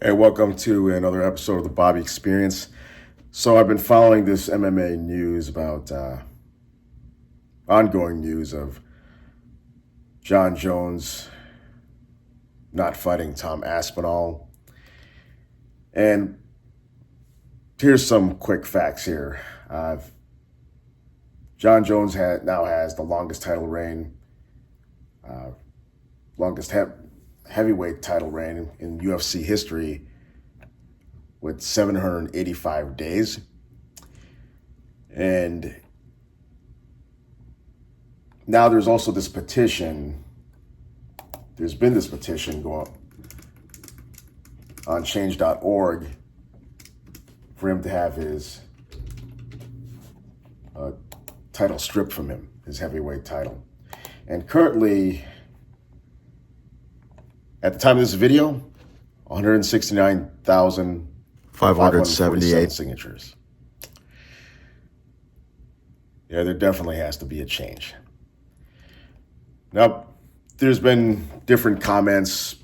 Hey, welcome to another episode of the Bobby Experience. So I've been following this MMA news about ongoing news of Jon Jones not fighting Tom Aspinall. And here's some quick facts here. Jon Jones now has the longest title reign, longest heavyweight title reign in UFC history with 785 days. And now there's also this petition. There's been this petition going on change.org for him to have his title stripped from him, his heavyweight title. And currently, at the time of this video, 169,578 signatures. Yeah, there definitely has to be a change. Now, there's been different comments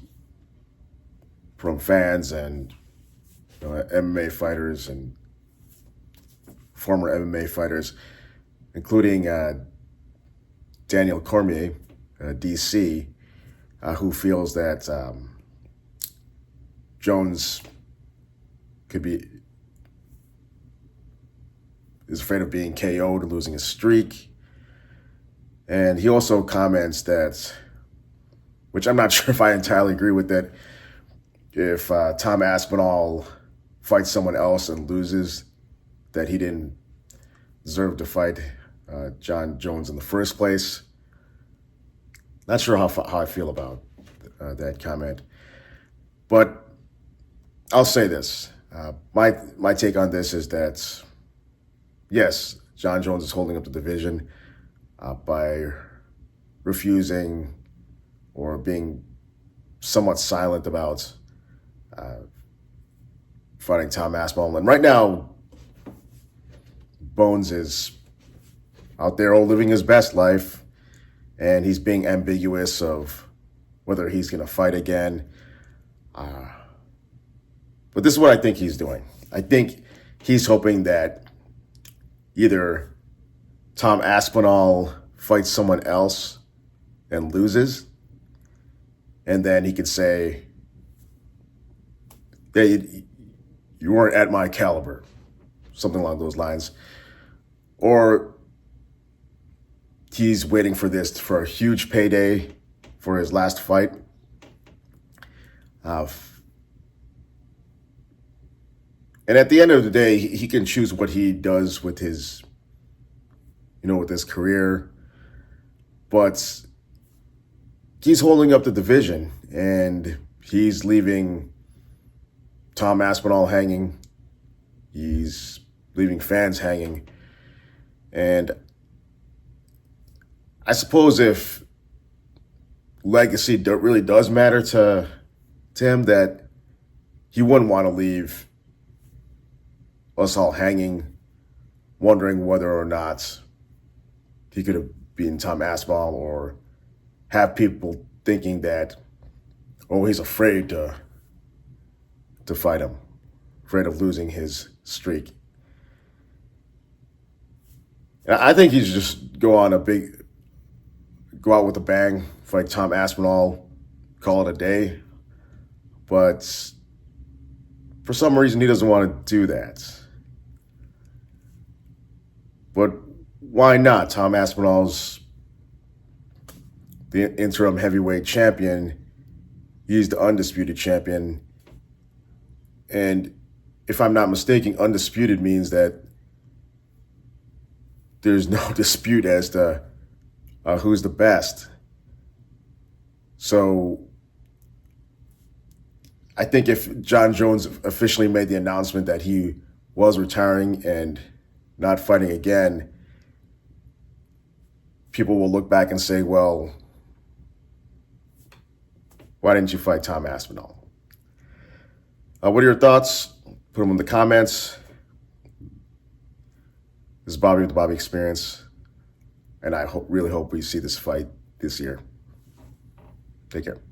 from fans and MMA fighters and former MMA fighters, including Daniel Cormier, DC, who feels that Jones is afraid of being KO'd and losing his streak. And he also comments that, which I'm not sure if I entirely agree with, that if Tom Aspinall fights someone else and loses, that he didn't deserve to fight Jon Jones in the first place. Not sure how I feel about that comment, but I'll say this. My take on this is that, yes, Jon Jones is holding up the division by refusing or being somewhat silent about fighting Tom Aspinall. And right now, Bones is out there living his best life, and he's being ambiguous of whether he's going to fight again. But this is what I think he's doing. I think he's hoping that either Tom Aspinall fights someone else and loses, and then he could say, hey, you weren't at my caliber, something along those lines. Or he's waiting for a huge payday for his last fight. And at the end of the day, he can choose what he does with his, with his career. But he's holding up the division, and he's leaving Tom Aspinall hanging. He's leaving fans hanging. And I suppose if legacy really does matter to him, that he wouldn't want to leave us all hanging, wondering whether or not he could have beaten Tom Aspinall, or have people thinking that, he's afraid to fight him, afraid of losing his streak. And I think he should just go out with a bang, fight Tom Aspinall, call it a day. But for some reason, he doesn't want to do that. But why not? Tom Aspinall's the interim heavyweight champion. He's the undisputed champion. And if I'm not mistaken, undisputed means that there's no dispute as to who's the best. So I think if Jon Jones officially made the announcement that he was retiring and not fighting again, people will look back and say, well, why didn't you fight Tom Aspinall? What are your thoughts? Put them in the comments. This is Bobby with the Bobby Experience, and I really hope we see this fight this year. Take care.